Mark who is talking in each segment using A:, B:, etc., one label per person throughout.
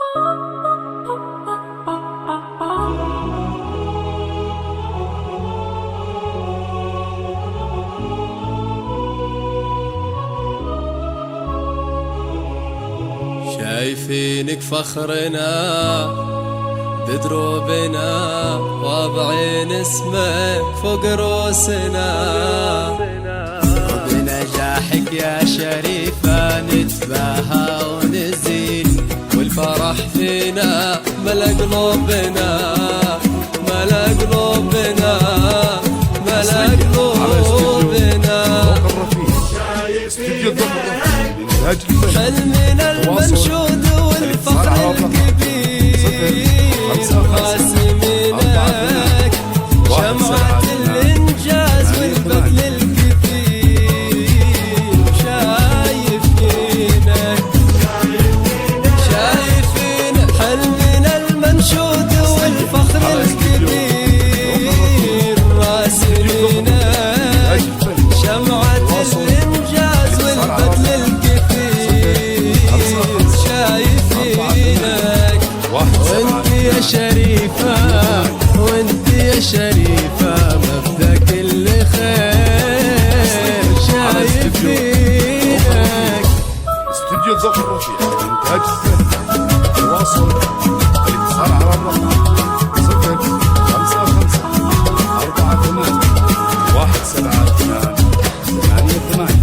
A: شايفينك فخرنا بدروبنا وابعين اسمك فوق روسنا، وبنجاحك يا شريفة نتباهى ونزين، والفرح فينا ملا قلوبنا ملا قلوبنا ملا قلوبنا. حلمنا المنشود والفخر الكبير راسمينك شمعة الإنجاز والبذل الكثير، شايفينك شايفين حلمنا المنشود والفخر الكبير راسمينك شمعة الإنجاز والبذل وانت يا شريفة وانت يا شريفة مبدأ كل خير، شايفينك.
B: استوديو الذوق الرفيع إنتاج الفن. تواصل الاتصال على الرقم 055-48-178.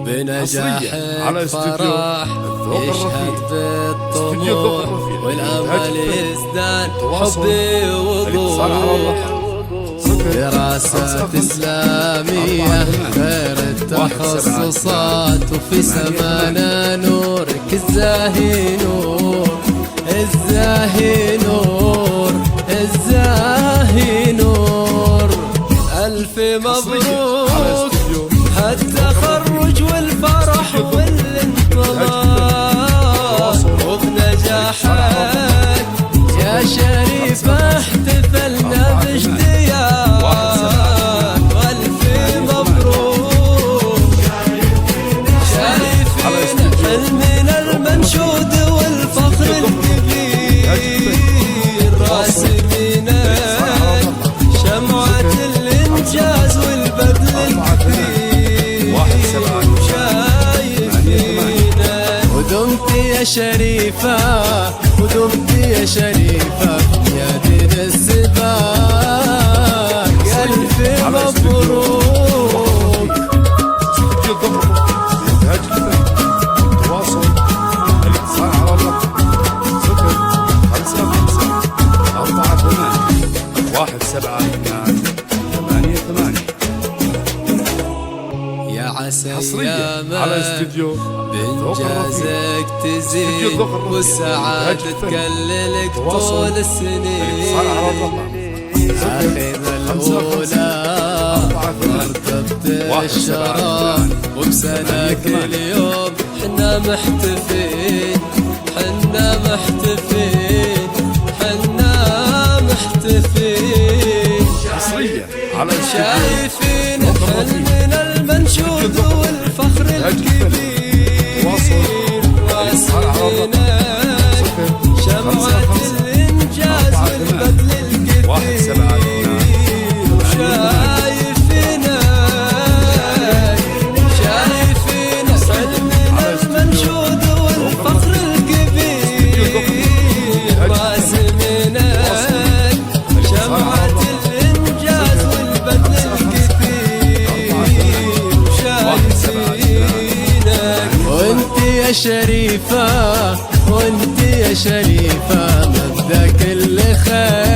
A: بنجاحك فرح يشهد بالطموح والأمل يزداد حبي ووضوح، دراسات إسلامية خير التخصصات، وفي سمانا نورك الزاهي نور الزاهي نور الزاهي نور. ألف مبروك هالتخرج والفرح والانطلاق، وبنجاحك يا شريفة احتفلنا باشتياق. والف مبروك شايفين حلمنا المنشود والفخر الكبير راسمينك شمعة الإنجاز والبذل الكثير، شايفينك. ودمت يا شريفة ودمت يا شريفة يا دين السباق، ألف مبروك.
B: تواصل الاتصال على الرقم 055-48-178.
A: يا عسى
B: حصريا على استوديو
A: بإنجازك تزيد والسعادة تكللك طول السنين. أخينا الأولى مرتبة الشرف، وبسناك اليوم حنا محتفين حنا محتفين حنا محتفين.
B: حصريا على
A: شايفين حلمنا المنشود والفخر الكبير راسمينك شمعة الإنجاز والبذل الكثير، شايفينك شايفين حلمنا المنشود والفخر الكبير راسمينك شمعة الإنجاز والبذل الكثير، شايفينك. وانت يا شريفة وانت يا شريفة مبدأ كل خير.